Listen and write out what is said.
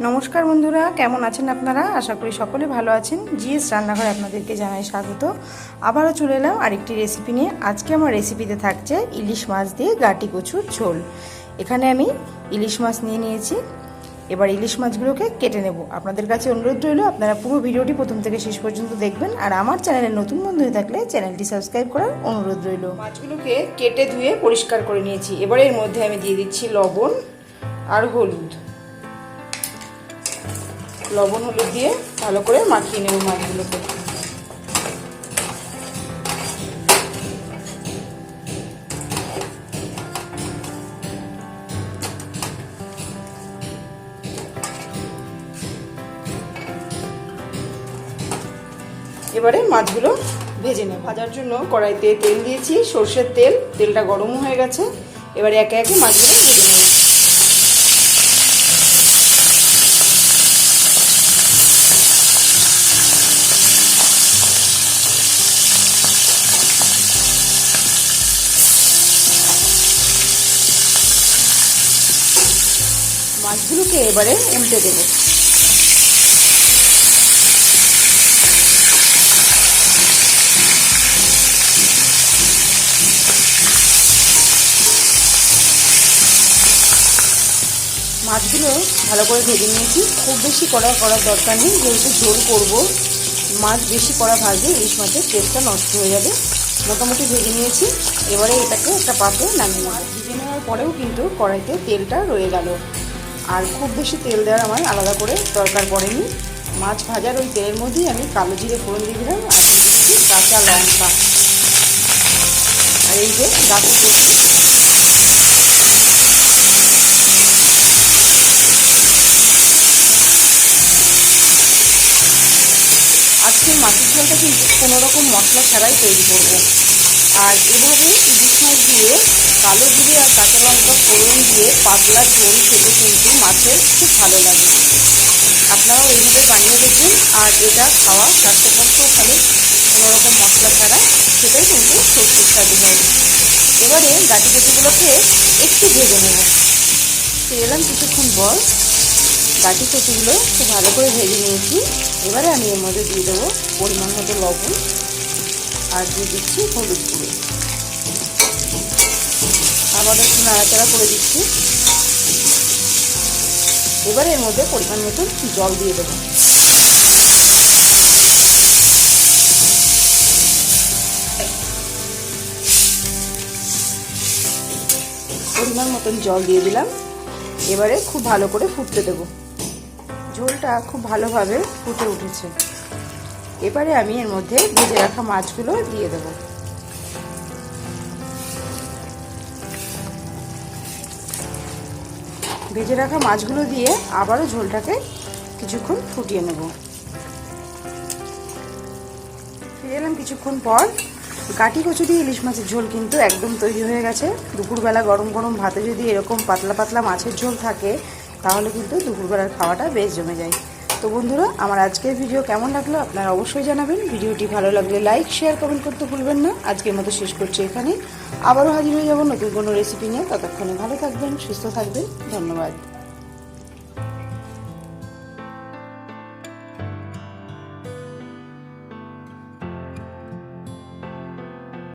नमस्कार बंधुरा केमन आছেন আপনারা आशा करी सकले भालो आছেন। জিএস রান্নাঘরে আপনাদেরকে জানাই স্বাগত। আবারও চলে এলাম আরেকটি রেসিপি নিয়ে। আজকে আমার রেসিপিতে থাকছে ইলিশ মাছ দিয়ে গাটি কচুর ঝোল। এখানে আমি ইলিশ মাছ নিয়ে নিয়েছি। এবার ইলিশ মাছগুলোকে কেটে নেব। আপনাদের কাছে অনুরোধ রইল আপনারা পুরো ভিডিওটি প্রথম থেকে শেষ পর্যন্ত দেখবেন, আর আমার চ্যানেলে নতুন বন্ধু হয়ে থাকলে চ্যানেলটি সাবস্ক্রাইব করার অনুরোধ রইল। মাছগুলোকে কেটে ধুয়ে পরিষ্কার করে নিয়েছি। এবার এর মধ্যে আমি দিয়ে দিচ্ছি লবণ আর হলুদ। লবণ হলুদ দিয়ে ভালো করে মাখিয়ে নেব মাছগুলোকে। এবারে মাছগুলো ভেজে নেব। ভাজার জন্য কড়াইতে তেল দিয়েছি, সরষের তেল। তেলটা গরম হয়ে গেছে। এবারে একে একে মাছগুলো ভেজে নেব। মাছগুলোকে এবারে উল্টে দেব। মাছগুলো ভালো করে ভেজে নিয়েছি। খুব বেশি করার দরকার নেই, যেহেতু ঝোল করব। মাছ বেশি কড়া ভাজলে ইলিশ মাছের টেস্টটা নষ্ট হয়ে যাবে। মোটামুটি ভেজে নিয়েছি। এবারে এটাকে একটা পাত্রে নামিয়ে নেব। ভেজে নেওয়ার পরেও কিন্তু কড়াইতে তেলটা রয়ে গেল, আর খুব বেশি তেল দেওয়ার আমার আলাদা করে দরকার পড়েনি। মাছ ভাজার ওই তেলের মধ্যেই আমি কালো জিরে ফোড়ন দিয়ে দিলাম, আর দিয়ে দিচ্ছি কাঁচা লঙ্কা, আর এই যে গাটি কচু। আজকের মাছের ঝোলটা কিন্তু কোনো রকম মশলা ছাড়াই তৈরি করব। আর এভাবে ইলিশ মাছ দিয়ে কালো জিরে আর কাঁচা লঙ্কা ফোড়ন দিয়ে পাতলা ঝোল খেতে কিন্তু মাছের খুব ভালো লাগে। আপনারাও এইভাবে বানিয়ে দেখবেন, আর এটা খাওয়া স্বাস্থ্যপক্ষেও ভালো। কোনো রকম মশলা ছাড়া, সেটাই কিন্তু খুব সুস্বাদু হয়। এবারে গাটি কচুগুলোকে একটু ভেজে নেব। ফিরে এলাম কিছুক্ষণ পর। গাটি কচুগুলো খুব ভালো করে ভেজে নিয়েছি। এবারে আমি এর মধ্যে দিয়ে দেবো পরিমাণ মতো লবণ, আর দিয়ে দিচ্ছি হলুদ গুঁড়ো। আবার একটু নাড়াচাড়া করে দিচ্ছি। এবারে এর মধ্যে পরিমাণ মতো জল দিয়ে দেবো। পরিমাণ মতন জল দিয়ে দিলাম। এবারে খুব ভালো করে ফুটতে দেব। ঝোলটা খুব ভালোভাবে ফুটে উঠেছে। এবারে আমি এর মধ্যে ভেজে রাখা মাছগুলো দিয়ে দেব। ভেজে রাখা মাছগুলো দিয়ে আবারও ঝোলটাকে কিছুক্ষণ ফুটিয়ে নেব। ফিরে এলাম কিছুক্ষণ পর। গাটি কচু দিয়ে ইলিশ মাছের ঝোল কিন্তু একদম তৈরি হয়ে গেছে। দুপুরবেলা গরম গরম ভাতে যদি এরকম পাতলা পাতলা মাছের ঝোল থাকে, তাহলে কিন্তু দুপুরবেলার খাওয়াটা বেশ জমে যায়। তো বন্ধুরা, আমার আজকের ভিডিও কেমন লাগলো আপনারা অবশ্যই জানাবেন। ভিডিওটি ভালো লাগলে লাইক শেয়ার কমেন্ট করতে ভুলবেন না। আজকের মতো শেষ করছি এখানে। আবারও হাজির হয়ে যাব নতুন কোনো রেসিপি নিয়ে। ততক্ষণে ভালো থাকবেন, সুস্থ থাকবেন। ধন্যবাদ।